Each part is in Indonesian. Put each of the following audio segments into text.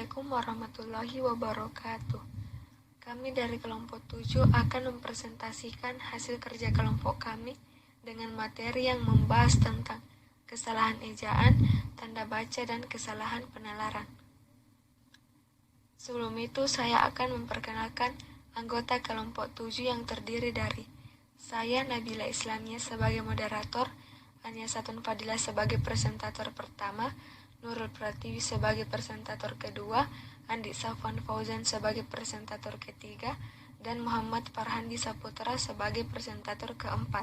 Assalamualaikum warahmatullahi wabarakatuh. Kami dari kelompok 7 akan mempresentasikan hasil kerja kelompok kami dengan materi yang membahas tentang kesalahan ejaan, tanda baca, dan kesalahan penalaran. Sebelum itu, saya akan memperkenalkan anggota kelompok 7 yang terdiri dari saya, Nabila Islamiyah, sebagai moderator, Ania Satun Fadilah sebagai presentator pertama, Nurul Pratiwi sebagai presentator kedua, Andi Safwan Fauzan sebagai presentator ketiga, dan Muhammad Farhandi Saputra sebagai presentator keempat.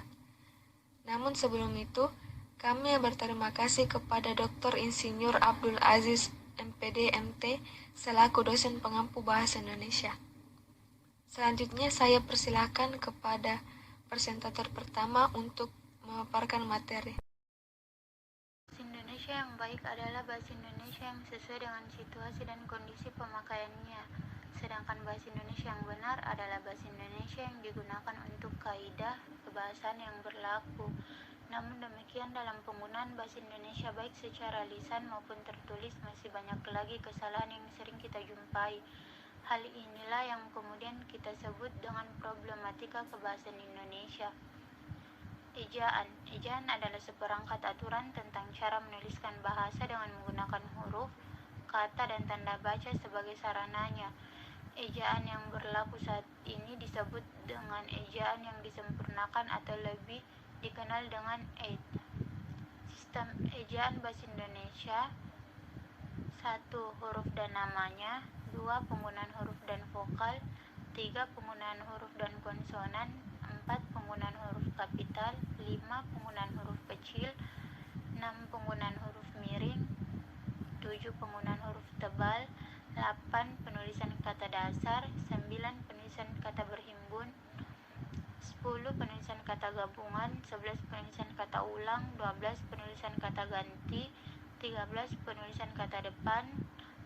Namun sebelum itu, kami berterima kasih kepada Dr. Insinyur Abdul Aziz MPD MT selaku dosen pengampu bahasa Indonesia. Selanjutnya saya persilakan kepada presentator pertama untuk memaparkan materi. Bahasa Indonesia yang baik adalah bahasa Indonesia yang sesuai dengan situasi dan kondisi pemakaiannya. Sedangkan bahasa Indonesia yang benar adalah bahasa Indonesia yang digunakan untuk kaidah kebahasaan yang berlaku. Namun demikian, dalam penggunaan bahasa Indonesia baik secara lisan maupun tertulis masih banyak lagi kesalahan yang sering kita jumpai. Hal inilah yang kemudian kita sebut dengan problematika kebahasaan Indonesia. Ejaan adalah seperangkat aturan tentang cara menuliskan bahasa dengan menggunakan huruf, kata, dan tanda baca sebagai sarananya. Ejaan yang berlaku saat ini disebut dengan ejaan yang disempurnakan atau lebih dikenal dengan EID. Sistem ejaan bahasa Indonesia: 1. Huruf dan namanya. 2. Penggunaan huruf dan vokal. 3. Penggunaan huruf dan konsonan. 4. Penggunaan huruf kapital. 5. Penggunaan huruf kecil. 6. Penggunaan huruf miring. 7. Penggunaan huruf tebal. 8. Penulisan kata dasar. 9. Penulisan kata berhimpun. 10. Penulisan kata gabungan. 11. Penulisan kata ulang. 12. Penulisan kata ganti. 13. Penulisan kata depan.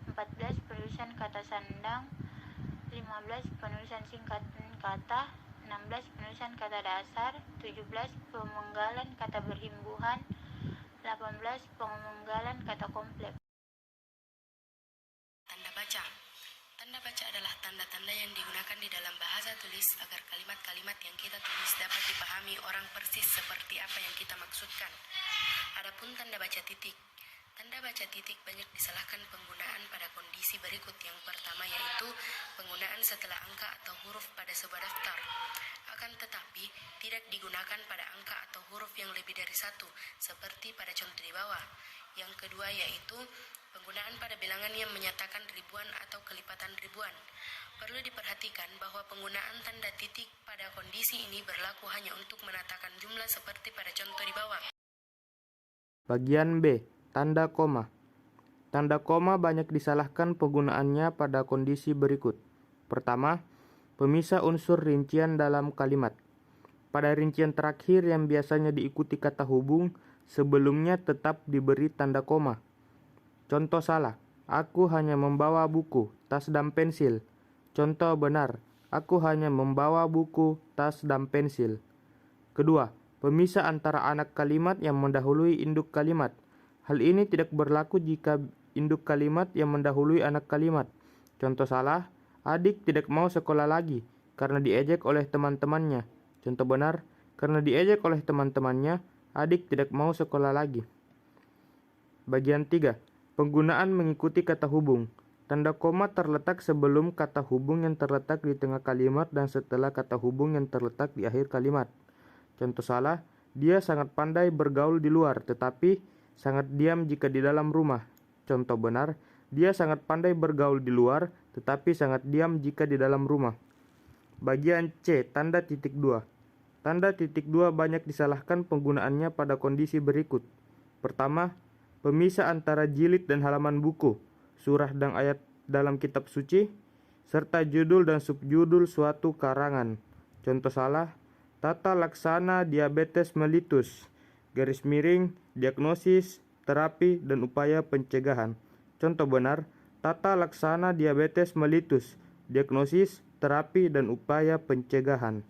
14. Penulisan kata sandang. 15. Penulisan singkatan kata. 16. Penulisan kata dasar. 17. Pemenggalan kata berhimbuhan. 18. Pemenggalan kata kompleks. Tanda baca. Tanda baca adalah tanda-tanda yang digunakan di dalam bahasa tulis agar kalimat-kalimat yang kita tulis dapat dipahami orang persis seperti apa yang kita maksudkan. Adapun tanda baca titik. Tanda baca titik banyak disalahkan penggunaan pada kondisi berikut. Yang pertama yaitu penggunaan setelah angka atau huruf pada sebuah daftar. Akan tetapi tidak digunakan pada angka atau huruf yang lebih dari satu, seperti pada contoh di bawah. Yang kedua yaitu penggunaan pada bilangan yang menyatakan ribuan atau kelipatan ribuan. Perlu diperhatikan bahwa penggunaan tanda titik pada kondisi ini berlaku hanya untuk menatakan jumlah seperti pada contoh di bawah. Bagian B. Tanda koma. Tanda koma banyak disalahkan penggunaannya pada kondisi berikut. Pertama, pemisah unsur rincian dalam kalimat. Pada rincian terakhir yang biasanya diikuti kata hubung, sebelumnya tetap diberi tanda koma. Contoh salah, aku hanya membawa buku, tas, dan pensil. Contoh benar, aku hanya membawa buku, tas, dan pensil. Kedua, pemisah antara anak kalimat yang mendahului induk kalimat. Hal ini tidak berlaku jika induk kalimat yang mendahului anak kalimat. Contoh salah, adik tidak mau sekolah lagi karena diejek oleh teman-temannya. Contoh benar, karena diejek oleh teman-temannya, adik tidak mau sekolah lagi. Bagian 3. Penggunaan mengikuti kata hubung. Tanda koma terletak sebelum kata hubung yang terletak di tengah kalimat dan setelah kata hubung yang terletak di akhir kalimat. Contoh salah, dia sangat pandai bergaul di luar tetapi sangat diam jika di dalam rumah. Contoh benar, dia sangat pandai bergaul di luar tetapi sangat diam jika di dalam rumah. Bagian C. Tanda titik 2. Tanda titik 2 banyak disalahkan penggunaannya pada kondisi berikut. Pertama, pemisah antara jilid dan halaman buku, surah dan ayat dalam kitab suci, serta judul dan subjudul suatu karangan. Contoh salah, tata laksana diabetes mellitus, garis miring, diagnosis, terapi, dan upaya pencegahan. Contoh benar, tata laksana diabetes mellitus, diagnosis, terapi, dan upaya pencegahan.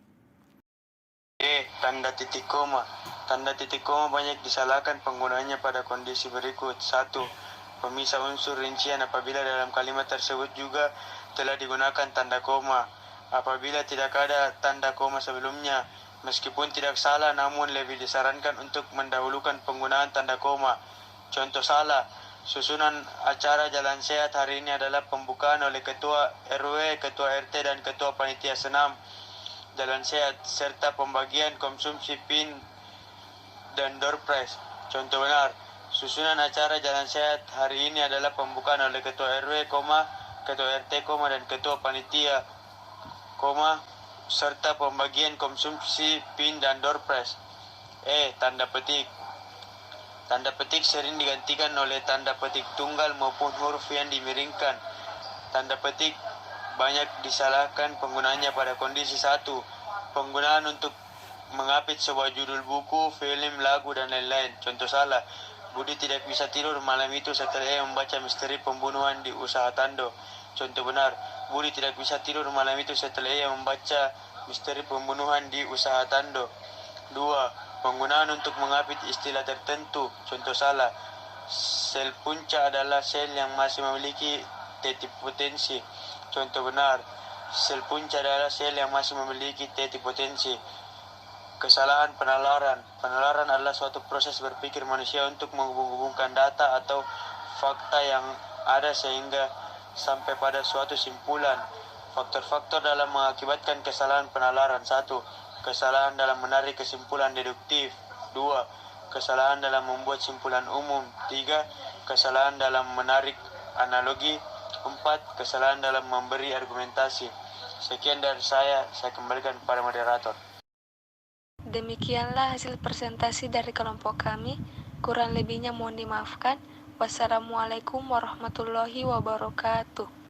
Tanda titik koma. Tanda titik koma banyak disalahkan penggunanya pada kondisi berikut. 1. Pemisah unsur rincian apabila dalam kalimat tersebut juga telah digunakan tanda koma. Apabila tidak ada tanda koma sebelumnya, meskipun tidak salah namun lebih disarankan untuk mendahulukan penggunaan tanda koma. Contoh salah, susunan acara Jalan Sehat hari ini adalah pembukaan oleh Ketua RW, Ketua RT, dan Ketua Panitia Senam Jalan Sehat, serta pembagian konsumsi PIN dan door prize. Contoh benar, susunan acara Jalan Sehat hari ini adalah pembukaan oleh Ketua RW, Ketua RT, dan Ketua Panitia, serta pembagian konsumsi PIN dan door prize. Tanda petik. Tanda petik sering digantikan oleh tanda petik tunggal maupun huruf yang dimiringkan. Tanda petik banyak disalahkan penggunaannya pada kondisi 1. Penggunaan untuk mengapit sebuah judul buku, film, lagu, dan lain-lain. Contoh salah, Budi tidak bisa tidur malam itu setelah ia membaca misteri pembunuhan di Usaha Tando. Contoh benar, Budi tidak bisa tidur malam itu setelah ia membaca misteri pembunuhan di Usaha Tando. 2. Penggunaan untuk mengapit istilah tertentu. Contoh salah, sel punca adalah sel yang masih memiliki titik potensi. Contoh benar, sel punca adalah sel yang masih memiliki titik potensi. Kesalahan penalaran. Penalaran adalah suatu proses berpikir manusia untuk menghubung-hubungkan data atau fakta yang ada sehingga sampai pada suatu simpulan. Faktor-faktor dalam mengakibatkan kesalahan penalaran. 1. Kesalahan dalam menarik kesimpulan deduktif. 2. Kesalahan dalam membuat simpulan umum. 3. Kesalahan dalam menarik analogi. 4. Kesalahan dalam memberi argumentasi. Sekian dari saya kembalikan kepada moderator. Demikianlah hasil presentasi dari kelompok kami. Kurang lebihnya mohon dimaafkan. Wassalamualaikum warahmatullahi wabarakatuh.